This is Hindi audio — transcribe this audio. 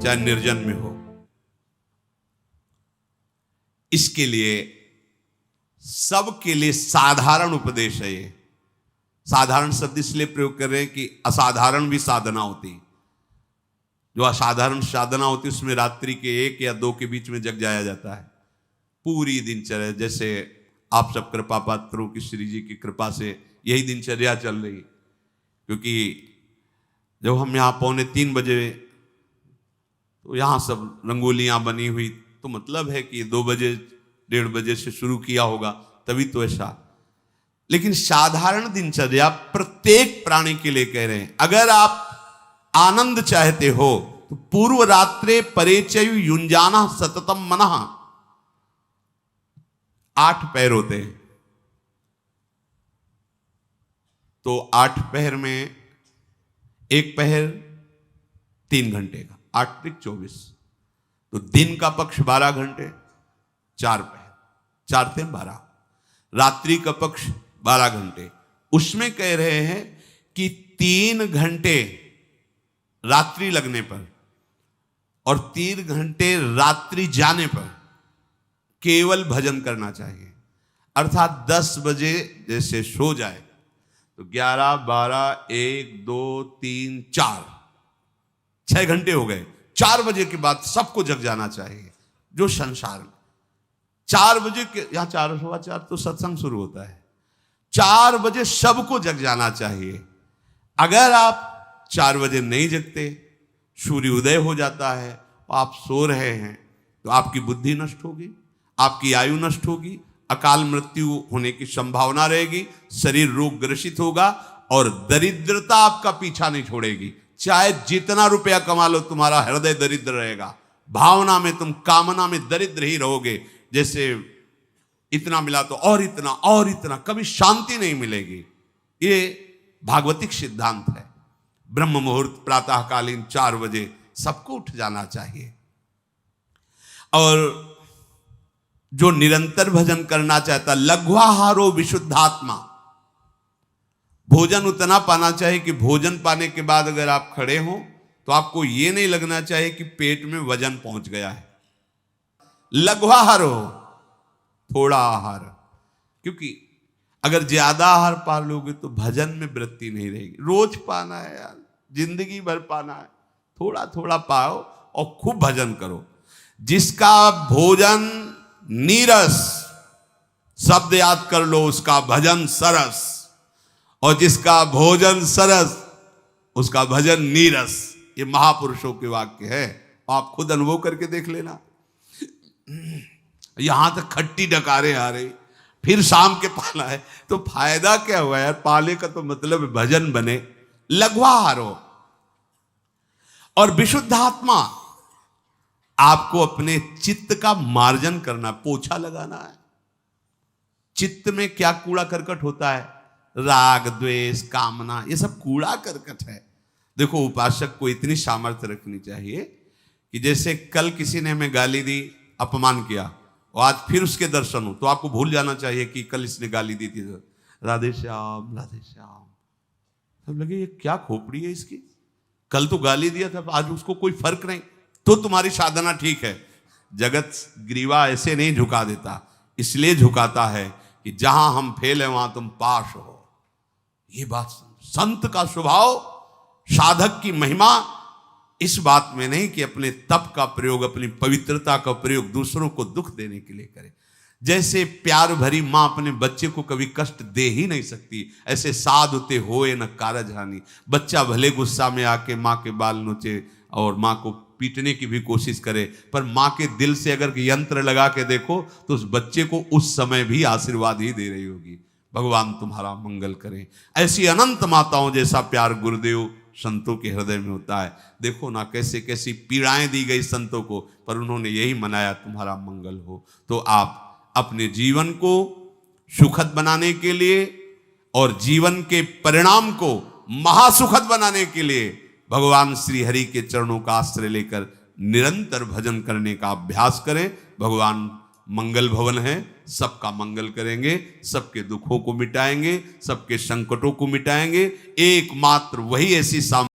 चाहे निर्जन में हो। इसके लिए सबके लिए साधारण उपदेश है। ये साधारण शब्द इसलिए प्रयोग कर रहे हैं कि असाधारण भी साधना होती। जो असाधारण साधना होती उसमें रात्रि के 1 या 2 के बीच में जग जाया जाता है। पूरी दिनचर्या, जैसे आप सब कृपा पात्रों की, श्री जी की कृपा से यही दिनचर्या चल रही। क्योंकि जब हम यहाँ 2:45 बजे तो यहाँ सब रंगोलियां बनी हुई, तो मतलब है कि 2 बजे 1:30 बजे से शुरू किया होगा, तभी तो ऐसा। लेकिन साधारण दिनचर्या प्रत्येक प्राणी के लिए कह रहे हैं। अगर आप आनंद चाहते हो तो पूर्व रात्रे परेचयु युंजाना सततम मनः। 8 पहर होते हैं, तो 8 पहर में एक पहर 3 घंटे का, 8 × 24, तो दिन का पक्ष 12 घंटे, 4 पहर, 4 × 12। रात्रि का पक्ष 12 घंटे। उसमें कह रहे हैं कि 3 घंटे रात्रि लगने पर और 3 घंटे रात्रि जाने पर केवल भजन करना चाहिए। अर्थात 10 बजे जैसे सो जाए तो 11, 12, 1, 2, 3, 4, 6 घंटे हो गए। 4 बजे के बाद सबको जग जाना चाहिए। जो संसार में 4 बजे के, यहां 4, 4:15 तो सत्संग शुरू होता है। 4 बजे सबको जग जाना चाहिए। अगर आप 4 बजे नहीं जगते, सूर्य उदय हो जाता है और आप सो रहे हैं, तो आपकी बुद्धि नष्ट होगी, आपकी आयु नष्ट होगी, अकाल मृत्यु होने की संभावना रहेगी, शरीर रोग ग्रसित होगा और दरिद्रता आपका पीछा नहीं छोड़ेगी। चाहे जितना रुपया कमा लो, तुम्हारा हृदय दरिद्र रहेगा। भावना में तुम, कामना में दरिद्र ही रहोगे। जैसे इतना मिला तो और इतना और इतना, कभी शांति नहीं मिलेगी। ये भागवतिक सिद्धांत है। ब्रह्म मुहूर्त प्रातःकालीन 4 बजे सबको उठ जाना चाहिए। और जो निरंतर भजन करना चाहता, लघ्वाहारो विशुद्धात्मा, भोजन उतना पाना चाहिए कि भोजन पाने के बाद अगर आप खड़े हो तो आपको यह नहीं लगना चाहिए कि पेट में वजन पहुंच गया है। लघ्वाहार हो, थोड़ा आहार। क्योंकि अगर ज्यादा आहार पा लोगे तो भजन में वृत्ति नहीं रहेगी। रोज पाना है यार, जिंदगी भर पाना है। थोड़ा थोड़ा पाओ और खूब भजन करो। जिसका भोजन नीरस, शब्द याद कर लो, उसका भजन सरस। और जिसका भोजन सरस, उसका भजन नीरस। ये महापुरुषों के वाक्य है, आप खुद अनुभव करके देख लेना। यहां तक खट्टी डकारे आ रही, फिर शाम के पाला है, तो फायदा क्या हुआ यार? पाले का तो मतलब भजन बने। लघ्वाहार हो। और विशुद्धात्मा, आपको अपने चित्त का मार्जन करना, पोछा लगाना है। चित्त में क्या कूड़ा करकट होता है? राग, द्वेष, कामना, ये सब कूड़ा करकट है। देखो, उपासक को इतनी सामर्थ्य रखनी चाहिए कि जैसे कल किसी ने हमें गाली दी, अपमान किया, और आज फिर उसके दर्शन हो, तो आपको भूल जाना चाहिए कि कल इसने गाली दी थी। राधे श्याम, राधे श्याम। सब लगे ये क्या खोपड़ी है इसकी, कल तो गाली दिया था, आज उसको कोई फर्क नहीं, तो तुम्हारी साधना ठीक है। जगत ग्रीवा ऐसे नहीं झुका देता, इसलिए झुकाता है कि जहां हम फेल है वहां तुम पास हो। ये बात संत का स्वभाव, साधक की महिमा इस बात में नहीं कि अपने तप का प्रयोग, अपनी पवित्रता का प्रयोग दूसरों को दुख देने के लिए करे। जैसे प्यार भरी मां अपने बच्चे को कभी कष्ट दे ही नहीं सकती, ऐसे साध होते होए न कारज हानि। बच्चा भले गुस्सा में आके मां के बाल नोचे और मां को पीटने की भी कोशिश करे, पर मां के दिल से अगर यंत्र लगा के देखो तो उस बच्चे को उस समय भी आशीर्वाद ही दे रही होगी। भगवान तुम्हारा मंगल करें। ऐसी अनंत माताओं जैसा प्यार गुरुदेव संतों के हृदय में होता है। देखो ना कैसे कैसी पीड़ाएं दी गई संतों को, पर उन्होंने यही मनाया तुम्हारा मंगल हो। तो आप अपने जीवन को सुखद बनाने के लिए और जीवन के परिणाम को महासुखद बनाने के लिए भगवान श्री हरि के चरणों का आश्रय लेकर निरंतर भजन करने का अभ्यास करें। भगवान मंगल भवन है, सबका मंगल करेंगे, सबके दुखों को मिटाएंगे, सबके संकटों को मिटाएंगे। एकमात्र वही ऐसी